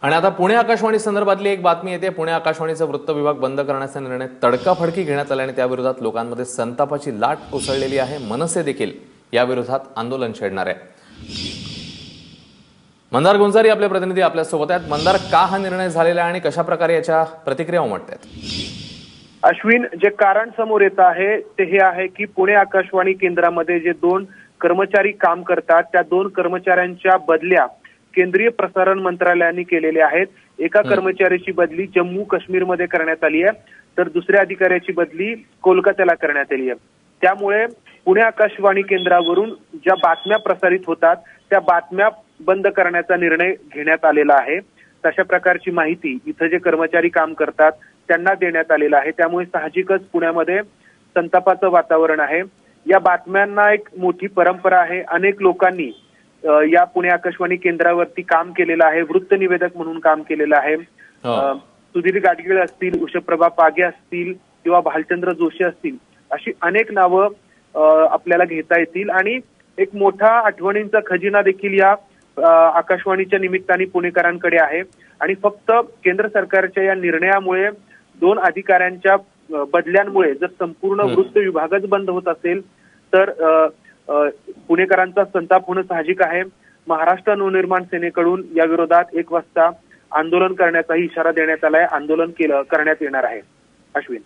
आणि आता पुणे आकाशवाणी संदर्भातली एक बातमी येते। पुणे आकाशवाणीचा वृत्त विभाग बंद करण्याचा निर्णय तडकाफडकी घेण्यात आल्याने त्याविरोधात लोकांमध्ये संतापाची लाट उसळलेली आहे। मनसे देखील याविरोधात आंदोलन छेडणार आहे। मंदार गुंजारी आपले प्रतिनिधी आपल्या सोबत आहेत। मंदार, का हा निर्णय झालेला आणि कशा प्रकारे याच्या प्रतिक्रिया उमटतात? अश्विन, जे कारण समोर येत आहे ते हे आहे की पुणे आकाशवाणी केंद्रामध्ये जे 2 कर्मचारी काम करतात त्या 2 कर्मचाऱ्यांच्या बदल्या केंद्रीय प्रसारण मंत्रालयाने केलेल्या आहेत। एका कर्मचाऱ्याची बदली जम्मू काश्मीरमध्ये करण्यात आली आहे, तर दुसऱ्या अधिकाऱ्याची बदली कोलकात्याला करण्यात आली आहे। त्यामुळे पुणे आकाशवाणी केंद्रावरून ज्या बातम्या प्रसारित होतात त्या बातम्या बंद करण्याचा निर्णय घेण्यात आलेला आहे। तशा प्रकारची माहिती इथे जे कर्मचारी काम करतात त्यांना देण्यात आलेला आहे। त्यामुळे साहजिकच पुण्यामध्ये संतापाचं वातावरण आहे। या बातम्यांना एक मोठी परंपरा आहे। अनेक लोकांनी या पुणे आकाशवाणी केंद्रावरती काम केलेलं आहे, वृत्त निवेदक म्हणून काम केलेलं आहे। सुधीर गाडगीळ असतील, उषप्रभा पागे असतील किंवा भालचंद्र जोशी असतील, अशी अनेक नावं आपल्याला घेता येतील आणि एक मोठा आठवणींचा खजिना देखील या आकाशवाणीच्या निमित्ताने पुणेकरांकडे आहे। आणि फक्त केंद्र सरकारच्या या निर्णयामुळे 2 अधिकाऱ्यांच्या बदल्यांमुळे जर संपूर्ण वृत्त विभागच बंद होत असेल तर पुणेकरांचा संताप होणं साहजिक आहे। महाराष्ट्र नवनिर्माण सेनेकडून या विरोधात 1 वाजता आंदोलन करण्याचाही इशारा देण्यात आलाय। आंदोलन करण्यात येणार आहे। अश्विन,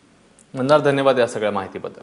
मंदार, धन्यवाद या सगळ्या माहितीबद्दल।